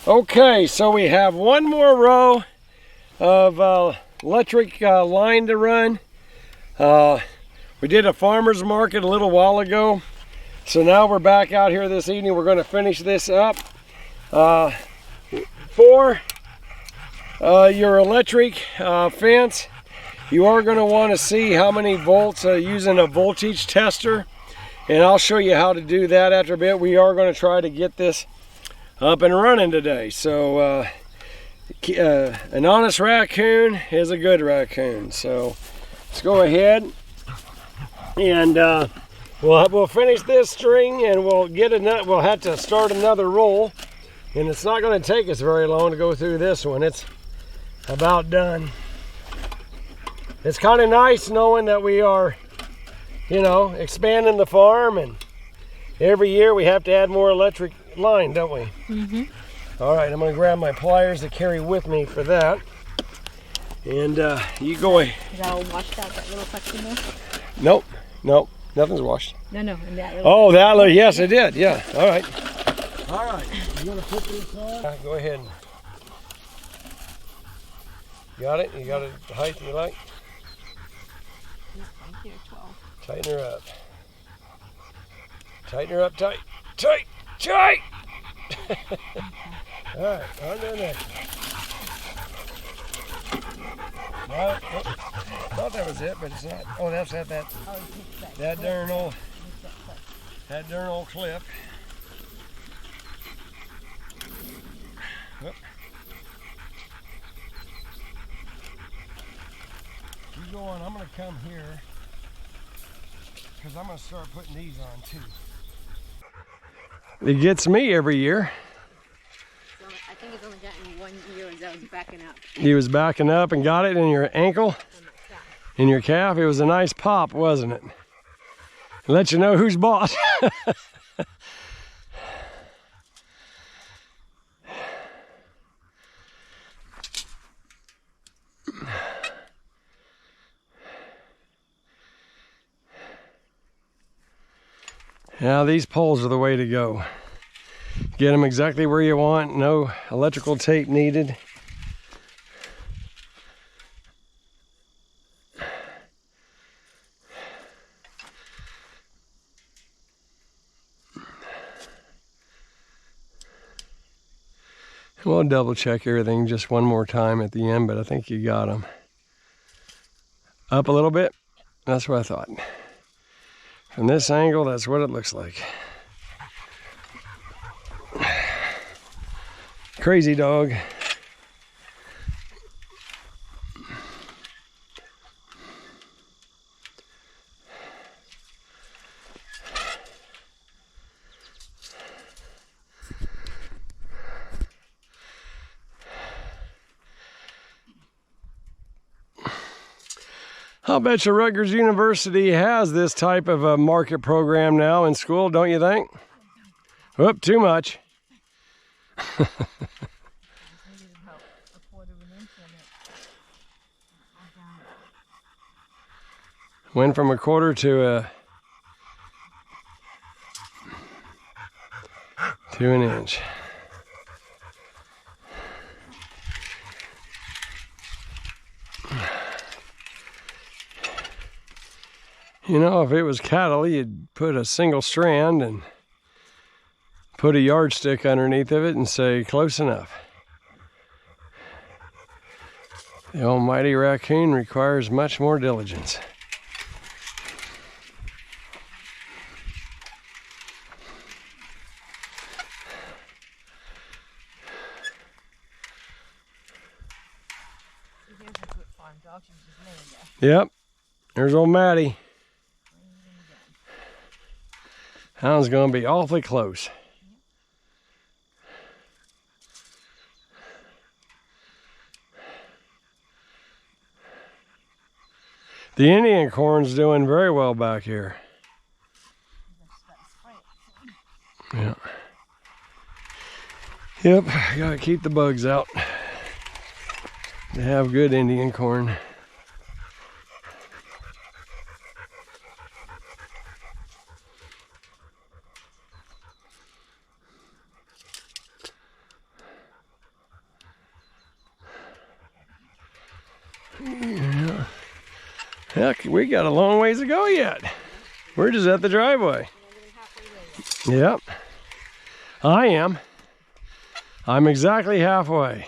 Okay, so we have one more row of electric line to run. We did a farmer's market a little while ago, so now we're back out here this evening. We're going to finish this up. For your electric fence, you are going to want to see how many volts using a voltage tester, and I'll show you how to do that after a bit. We are going to try to get this up and running today. So an honest raccoon is a good raccoon. So let's go ahead and we'll finish this string, and we'll have to start another roll, and it's not going to take us very long to go through this one. It's about done. It's kind of nice knowing that we are, you know, expanding the farm, and every year we have to add more electric line, don't we? Mm-hmm. All right, I'm going to grab my pliers to carry with me for that. And you go away. Is that all washed out, that little section there? Nope, nope, nothing's washed. No, in that little. Oh, that little, yes, it did, yeah. All right. All right, you going to put this on? Go ahead. Got it? You got it the height you like? Right there, 12. Tighten her up. Tighten her up tight. Tight! Tight! All right, on to the next one. Well, I thought that was it, but it's not. Oh, that's that darn old clip. Whoop. You go on. I'm going to come here because I'm going to start putting these on too. It gets me every year. I think it's only gotten 1 year and I was backing up. He was backing up and got it in your ankle, in your calf. It was a nice pop, wasn't it? Let you know who's boss. Now these poles are the way to go. Get them exactly where you want. No electrical tape needed. We'll double check everything just one more time at the end, but I think you got them. Up a little bit. That's what I thought. From this angle, that's what it looks like. Crazy dog. I'll bet you Rutgers University has this type of a market program now in school, don't you think? Whoop, too much. Went from a quarter to an inch. You know, if it was cattle, you'd put a single strand and put a yardstick underneath of it and say, close enough. The almighty raccoon requires much more diligence. Yep, there's old Maddie. That one's going to be awfully close. The Indian corn's doing very well back here. Yeah. Yep, gotta keep the bugs out to have good Indian corn. Heck, we got a long ways to go yet. We're just at the driveway. Yep. I am. I'm exactly halfway.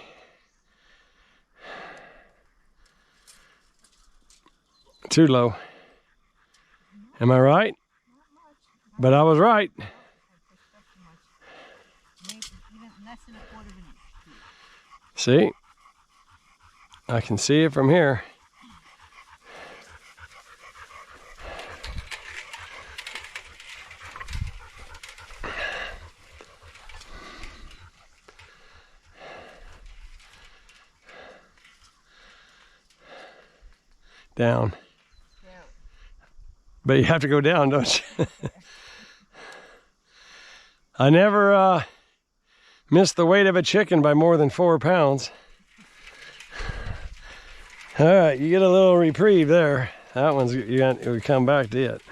Too low. Am I right? But I was right. See? I can see it from here. Down. But you have to go down, don't you? I never missed the weight of a chicken by more than 4 pounds. All right, you get a little reprieve there. That one's, we come back to it.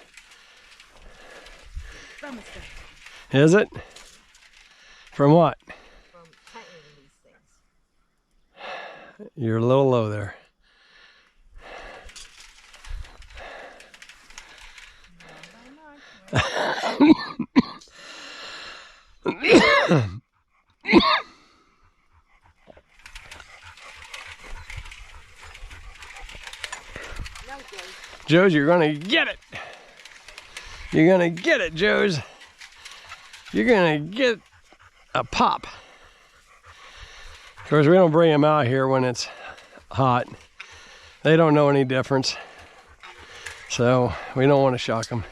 Is it? From what? From tightening these things. You're a little low there. Joe's, you're gonna get it. You're gonna get it, Joe's. You're gonna get a pop. Of course, we don't bring them out here when it's hot. They don't know any difference. So we don't want to shock them.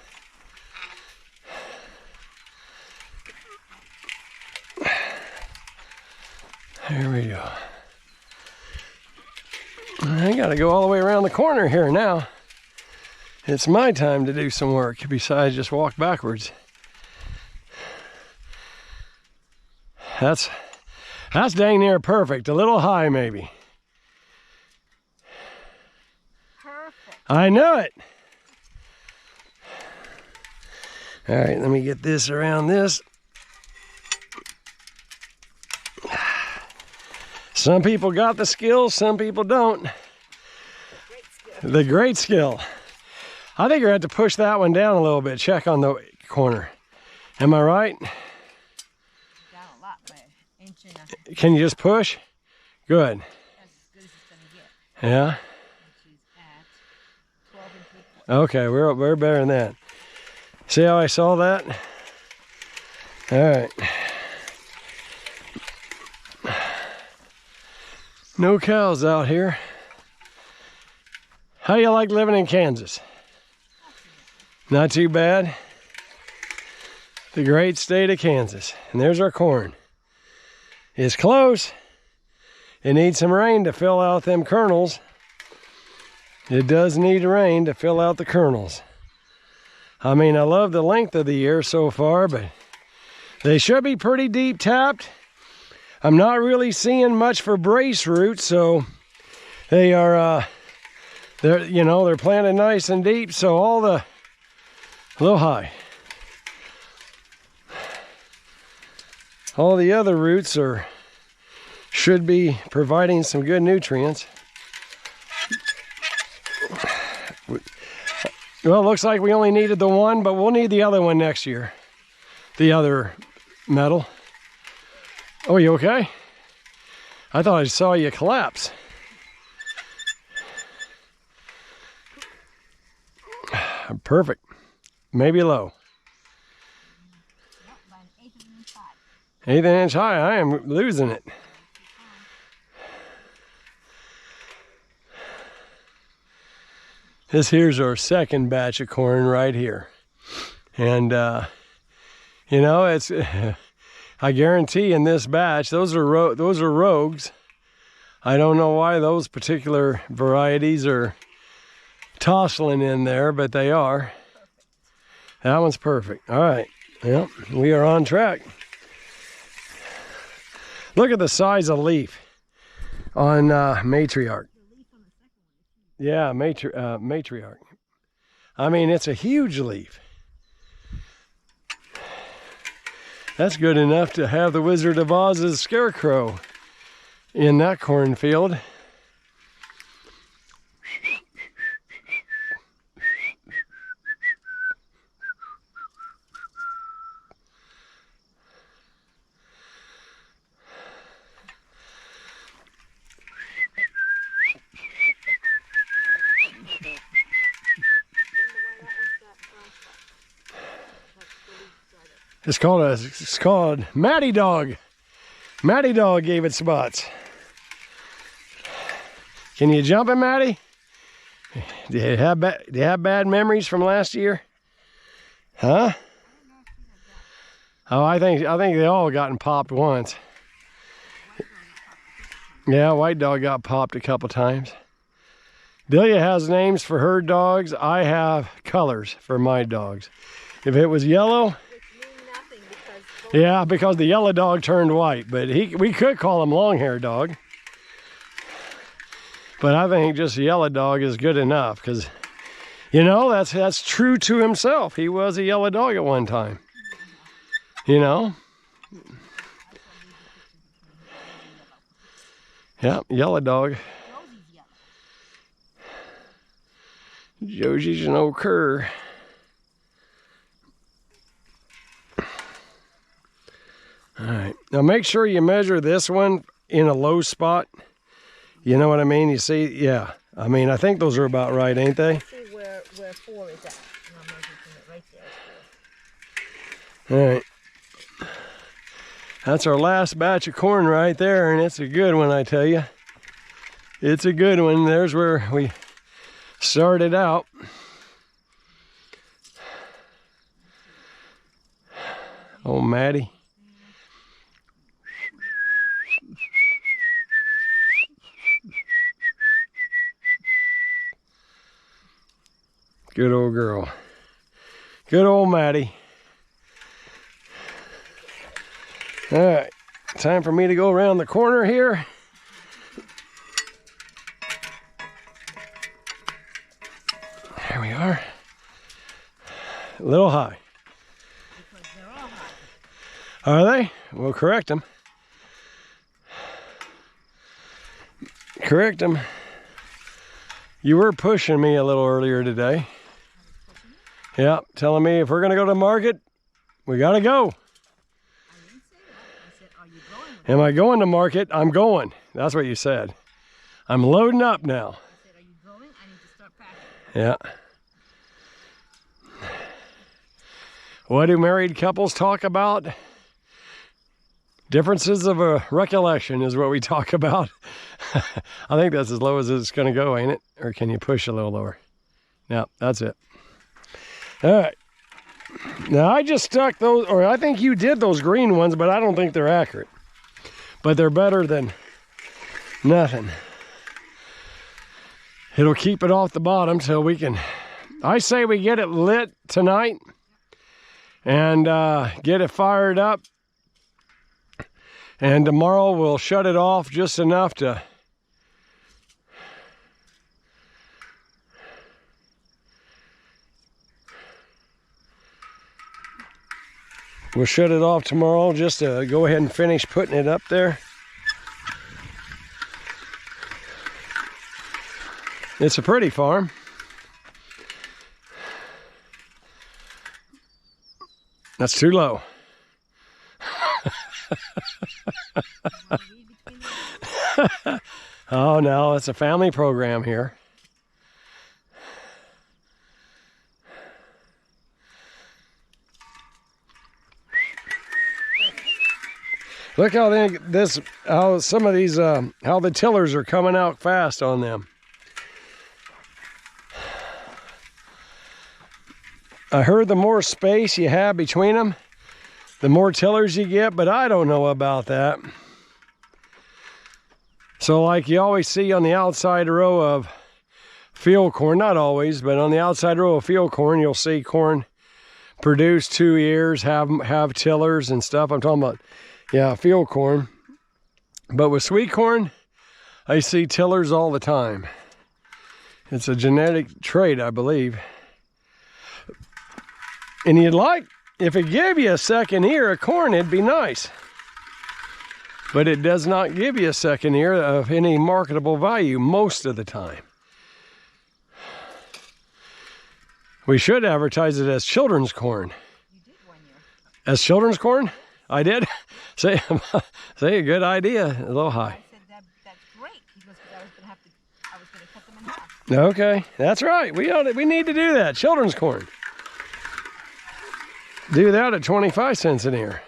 There we go. I gotta go all the way around the corner here now. It's my time to do some work besides just walk backwards. That's dang near perfect. A little high maybe. Perfect. I knew it. All right, let me get this around this. Some people got the skill, some people don't. The great skill. I think you're going to have to push that one down a little bit. Check on the corner. Am I right? Down a lot by an inch and a half. Can you just push? Good. That's as good as it's going to get. Yeah? Which is at 12 and 3/4. Okay, we're better than that. See how I saw that? All right. No cows out here. How do you like living in Kansas? Not too bad. The great state of Kansas. And there's our corn. It's close. It needs some rain to fill out them kernels. It does need rain to fill out the kernels. I mean, I love the length of the year so far, but they should be pretty deep tapped. I'm not really seeing much for brace roots, so they are, they're planted nice and deep, so all the, a little high. All the other roots should be providing some good nutrients. Well, it looks like we only needed the one, but we'll need the other one next year. The other metal. Oh, you okay? I thought I saw you collapse. Perfect. Maybe low. By an eighth of an inch high. Eighth of an inch high. I am losing it. This here's our second batch of corn right here. And, it's... I guarantee in this batch, those are rogues. I don't know why those particular varieties are tossling in there, but they are. That one's perfect. All right. Well, we are on track. Look at the size of leaf on Matriarch. Yeah, Matriarch. I mean, it's a huge leaf. That's good enough to have the Wizard of Oz's scarecrow in that cornfield. It's called Matty Dog. Matty Dog gave it spots. Can you jump it, Matty? Do you have bad memories from last year? Huh? Oh, I think they all gotten popped once. Yeah, white dog got popped a couple times. Delia has names for her dogs. I have colors for my dogs. If it was yellow, yeah, because the yellow dog turned white, but we could call him long-haired dog. But I think just a yellow dog is good enough because, you know, that's true to himself. He was a yellow dog at one time. You know? Yeah, yellow dog. Josie's an old cur. All right, now make sure you measure this one in a low spot. You know what I mean? You see, yeah. I mean, I think those are about right, ain't they? See where 4 is at. And I'm measuring it right there. All right. That's our last batch of corn right there, and it's a good one, I tell you. It's a good one. There's where we started out. Oh, Maddie. Good old girl. Good old Maddie. All right, time for me to go around the corner here. There we are. A little high. Because they're all high. Are they? We'll correct them. Correct them. You were pushing me a little earlier today. Yeah, telling me if we're going to go to market, we got to go. I didn't say that. I said, are you going? Am I going to market? I'm going. That's what you said. I'm loading up now. I said, are you going? I need to start packing. Yeah. What do married couples talk about? Differences of a recollection is what we talk about. I think that's as low as it's going to go, ain't it? Or can you push a little lower? No, that's it. All right. Now I just stuck those, or I think you did those green ones, but I don't think they're accurate. But they're better than nothing. It'll keep it off the bottom till we can, I say we get it lit tonight and get it fired up. And tomorrow we'll shut it off just enough to we'll shut it off tomorrow just to go ahead and finish putting it up there. It's a pretty farm. That's too low. Oh no, it's a family program here. Look how how some of these, how the tillers are coming out fast on them. I heard the more space you have between them, the more tillers you get, but I don't know about that. So like you always see on the outside row of field corn, not always, but on the outside row of field corn, you'll see corn produce 2 ears, have tillers and stuff. I'm talking about, yeah, field corn. But with sweet corn, I see tillers all the time. It's a genetic trait, I believe. And you'd like, if it gave you a second ear of corn, it'd be nice. But it does not give you a second ear of any marketable value most of the time. We should advertise it as children's corn. You did 1 year. As children's corn? I did? Say a good idea. A little high. I said that's great because I was going to cut them in half. Okay, that's right. We need to do that. Children's corn. Do that at 25 cents an ear.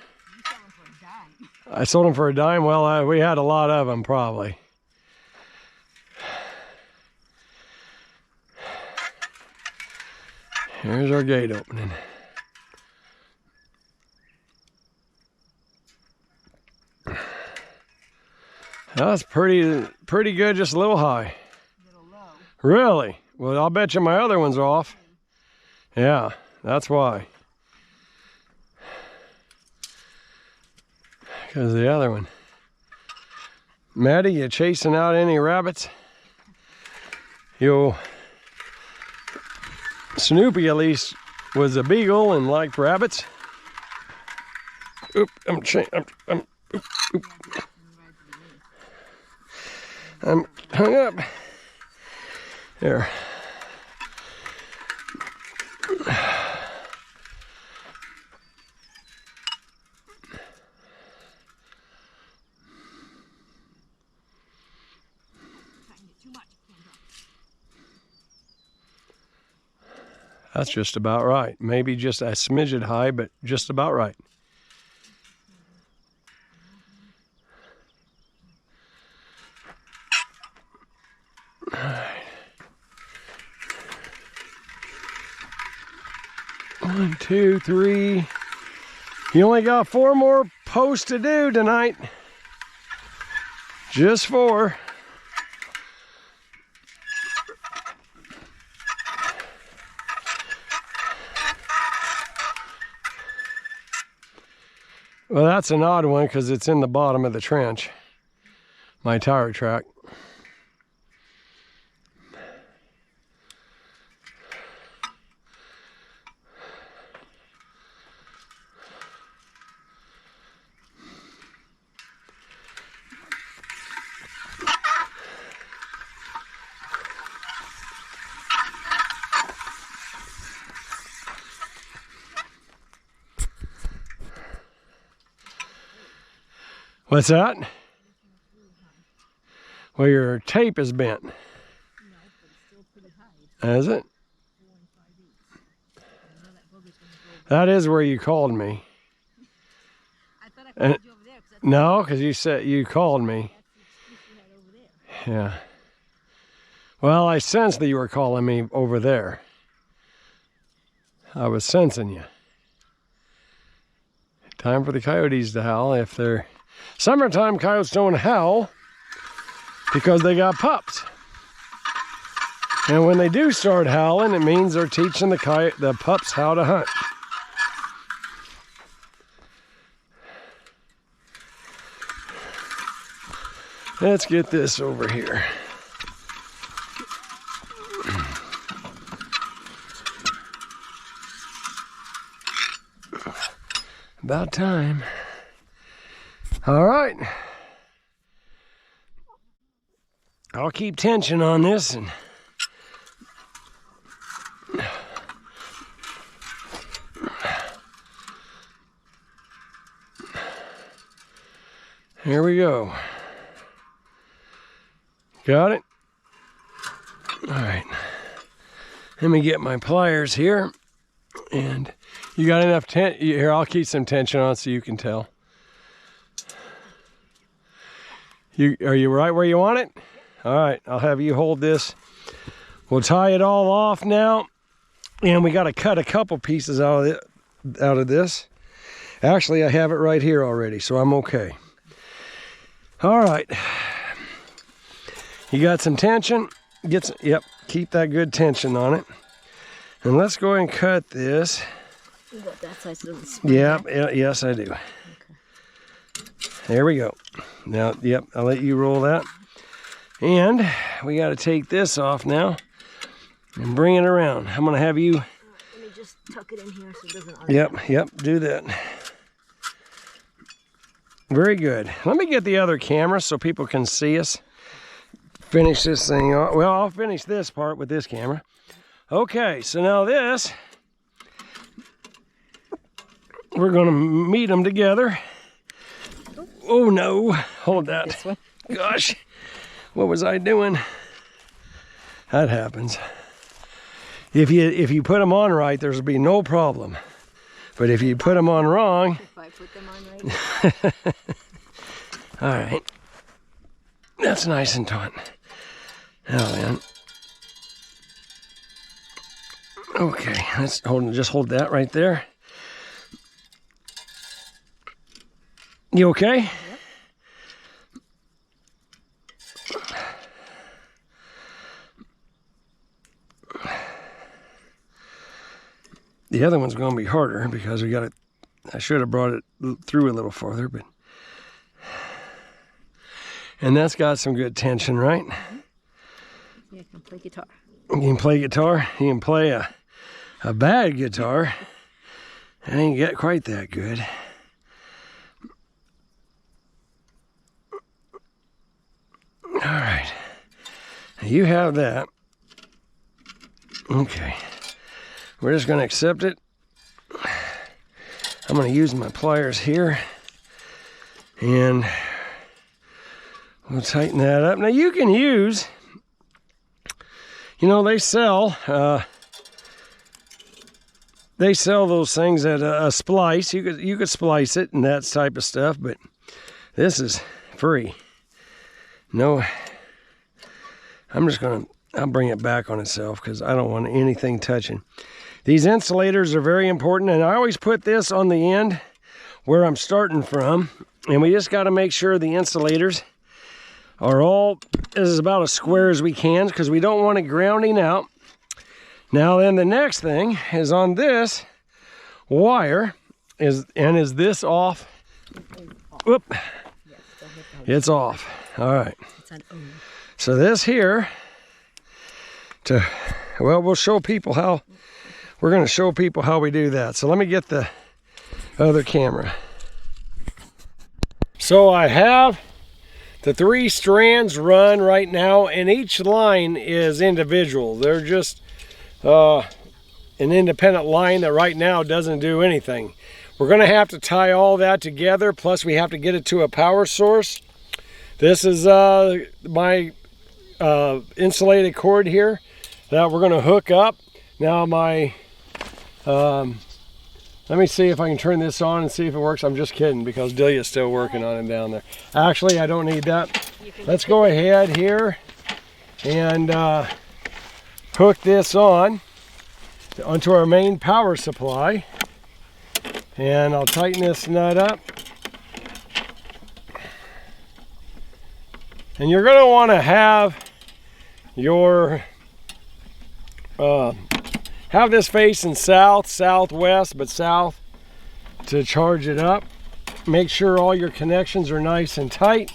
I sold them for a dime. Well, we had a lot of them, probably. Here's our gate opening. That's pretty good, just a little high. A little low. Really? Well, I'll bet you my other one's off. Yeah, that's why. Because the other one. Maddie, you chasing out any rabbits? Snoopy at least was a beagle and liked rabbits. Oop, I'm hung up. There. That's just about right. Maybe just a smidget high, but just about right. All right. 1, 2, 3. You only got 4 more posts to do tonight. Just 4. Well, that's an odd one because it's in the bottom of the trench, my tire track. What's that? Well, your tape is bent. No, but it's still pretty high. Is it? 4 5/8. That is where you called me. I thought I called you over there. No, because you said you called me. That's the excuse you had over there. Yeah. Well, I sensed that you were calling me over there. I was sensing you. Time for the coyotes to howl. If they're summertime, coyotes don't howl because they got pups. And when they do start howling, it means they're teaching the pups how to hunt. Let's get this over here. About time. All right. I'll keep tension on this and here we go. Got it? All right. Let me get my pliers here. And you got enough here, I'll keep some tension on so you can tell. Are you right where you want it? All right, I'll have you hold this. We'll tie it all off now. And we got to cut a couple pieces out of this. Actually, I have it right here already, so I'm okay. All right. You got some tension? Yep, keep that good tension on it. And let's go ahead and cut this. You got that size little spring. Yeah, yes I do. Okay. There we go. Now, yep, I'll let you roll that. And we got to take this off now and bring it around. I'm going to have you... Let me just tuck it in here so it doesn't... Yep, do that. Very good. Let me get the other camera so people can see us. Finish this thing off. Well, I'll finish this part with this camera. Okay, so now this, we're going to meet them together. Oh no, hold that. This one. Gosh, what was I doing? That happens. If you put them on right, there'll be no problem. But if you put them on wrong... If I put them on right. All right. That's nice and taut. Now then. Okay, let's just hold that right there. You okay? Yep. The other one's going to be harder because we got it. I should have brought it through a little farther, but. And that's got some good tension, right? Yeah, I can play guitar. You can play guitar. You can play a bad guitar. It ain't get quite that good. All right. You have that. Okay. We're just going to accept it. I'm going to use my pliers here. And we'll tighten that up. Now you can use, you know, they sell those things at a splice. You could splice it and that type of stuff, but this is free. No, I'll bring it back on itself because I don't want anything touching. These insulators are very important, and I always put this on the end where I'm starting from, and we just got to make sure the insulators are all as about as square as we can because we don't want it grounding out. Now then, the next thing is on this wire is this off? Whoop. It's off. All right. So this here, we'll show people how, we're going to show people how we do that. So let me get the other camera. So I have the 3 strands run right now, and each line is individual. They're just an independent line that right now doesn't do anything. We're going to have to tie all that together, plus we have to get it to a power source. This is my insulated cord here that we're going to hook up. Now my, let me see if I can turn this on and see if it works. I'm just kidding because Delia's still working on it down there. Actually, I don't need that. Let's go ahead here and hook this onto our main power supply. And I'll tighten this nut up. And you're going to want to have your have this facing south, southwest, but south to charge it up. Make sure all your connections are nice and tight.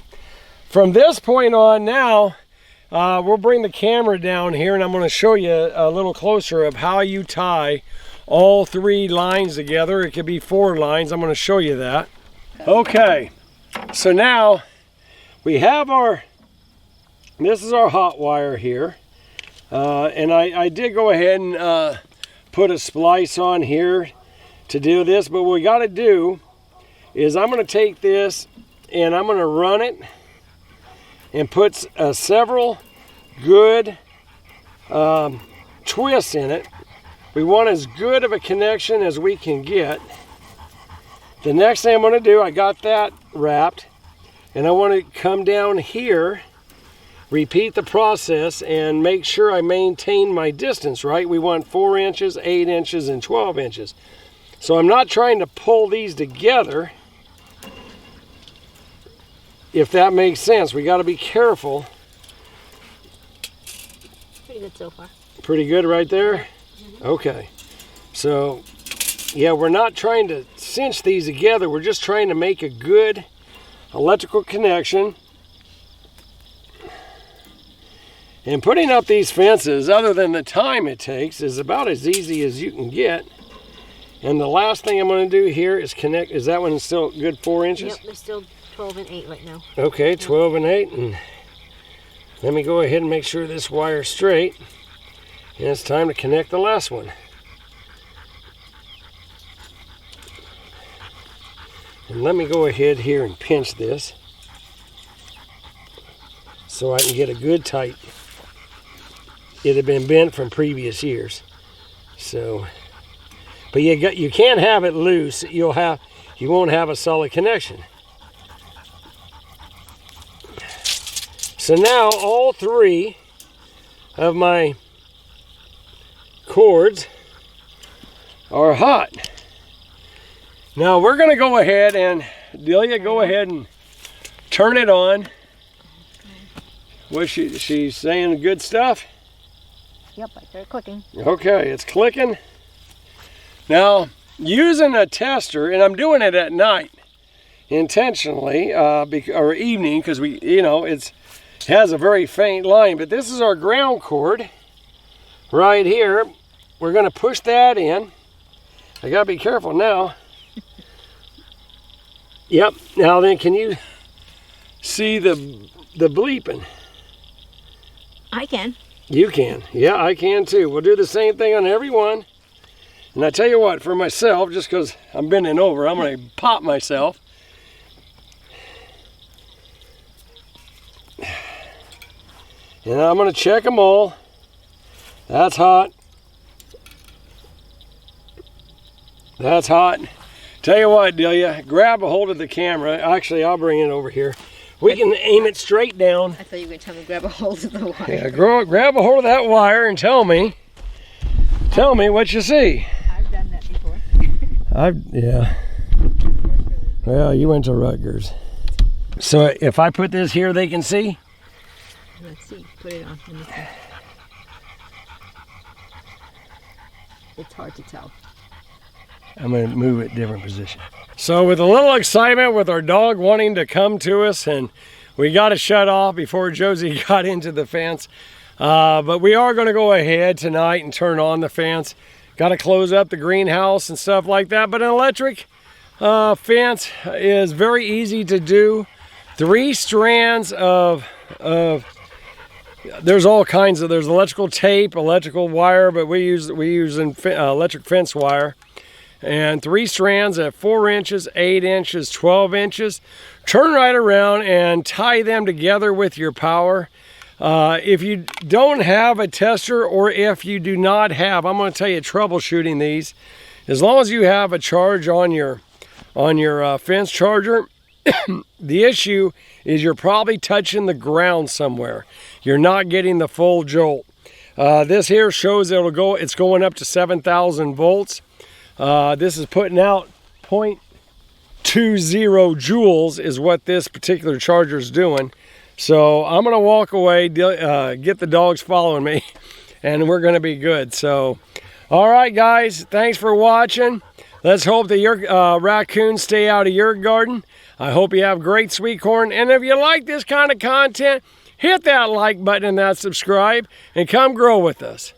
From this point on now, we'll bring the camera down here and I'm going to show you a little closer of how you tie all 3 lines together. It could be 4 lines. I'm going to show you that. Okay, so now we have this is our hot wire here. And I did go ahead and put a splice on here to do this, but what we got to do is I'm going to take this and I'm going to run it and put several good twists in it. We want as good of a connection as we can get. The next thing I'm going to do, I got that wrapped, and I want to come down here, repeat the process, and make sure I maintain my distance, right? We want 4 inches, 8 inches, and 12 inches. So I'm not trying to pull these together, if that makes sense. We got to be careful. Pretty good so far. Pretty good right there? Okay. So, yeah, we're not trying to cinch these together. We're just trying to make a good electrical connection. And putting up these fences, other than the time it takes, is about as easy as you can get. And the last thing I'm going to do here is connect. Is that one still good 4 inches? Yep, they're still 12 and 8 right now. Okay, 12 and 8. And let me go ahead and make sure this wire's straight. And it's time to connect the last one. And let me go ahead here and pinch this so I can get a good tight. It had been bent from previous years. So, But you can't have it loose. You won't have a solid connection. So now all 3 of my cords are hot. Now we're going to go ahead and, Delia, go ahead and turn it on. Was she's saying good stuff? Yep, I started clicking. Okay, it's clicking. Now, using a tester, and I'm doing it at night intentionally, or evening, because it has a very faint line, but this is our ground cord right here. We're going to push that in. I got to be careful now. Yep, now then, can you see the bleeping? I can. You can. Yeah, I can too. We'll do the same thing on every one. And I tell you what, for myself, just because I'm bending over, I'm going to pop myself. And I'm going to check them all. That's hot. That's hot. Tell you what, Delia, grab a hold of the camera. Actually, I'll bring it over here. We can aim it straight down. I thought you were going to tell me to grab a hold of the wire. Yeah, grab a hold of that wire and tell me what you see. I've done that before. Yeah. Well, you went to Rutgers. So if I put this here, they can see? Let's see. Put it on. Let me see. It's hard to tell. I'm going to move it different position. So with a little excitement with our dog wanting to come to us, and we got to shut off before Josie got into the fence. But we are going to go ahead tonight and turn on the fence. Got to close up the greenhouse and stuff like that. But an electric fence is very easy to do. 3 strands of there's all kinds of, there's electrical tape, electrical wire, but we use electric fence wire. And 3 strands at 4 inches, 8 inches, 12 inches. Turn right around and tie them together with your power. If you don't have a tester, or if you do not have, I'm going to tell you troubleshooting these. As long as you have a charge on your fence charger, the issue is you're probably touching the ground somewhere. You're not getting the full jolt. This here shows it's going up to 7,000 volts. This is putting out 0.20 joules is what this particular charger is doing. So I'm going to walk away, get the dogs following me, and we're going to be good. So, all right, guys, thanks for watching. Let's hope that your raccoons stay out of your garden. I hope you have great sweet corn. And if you like this kind of content, hit that like button and that subscribe, and come grow with us.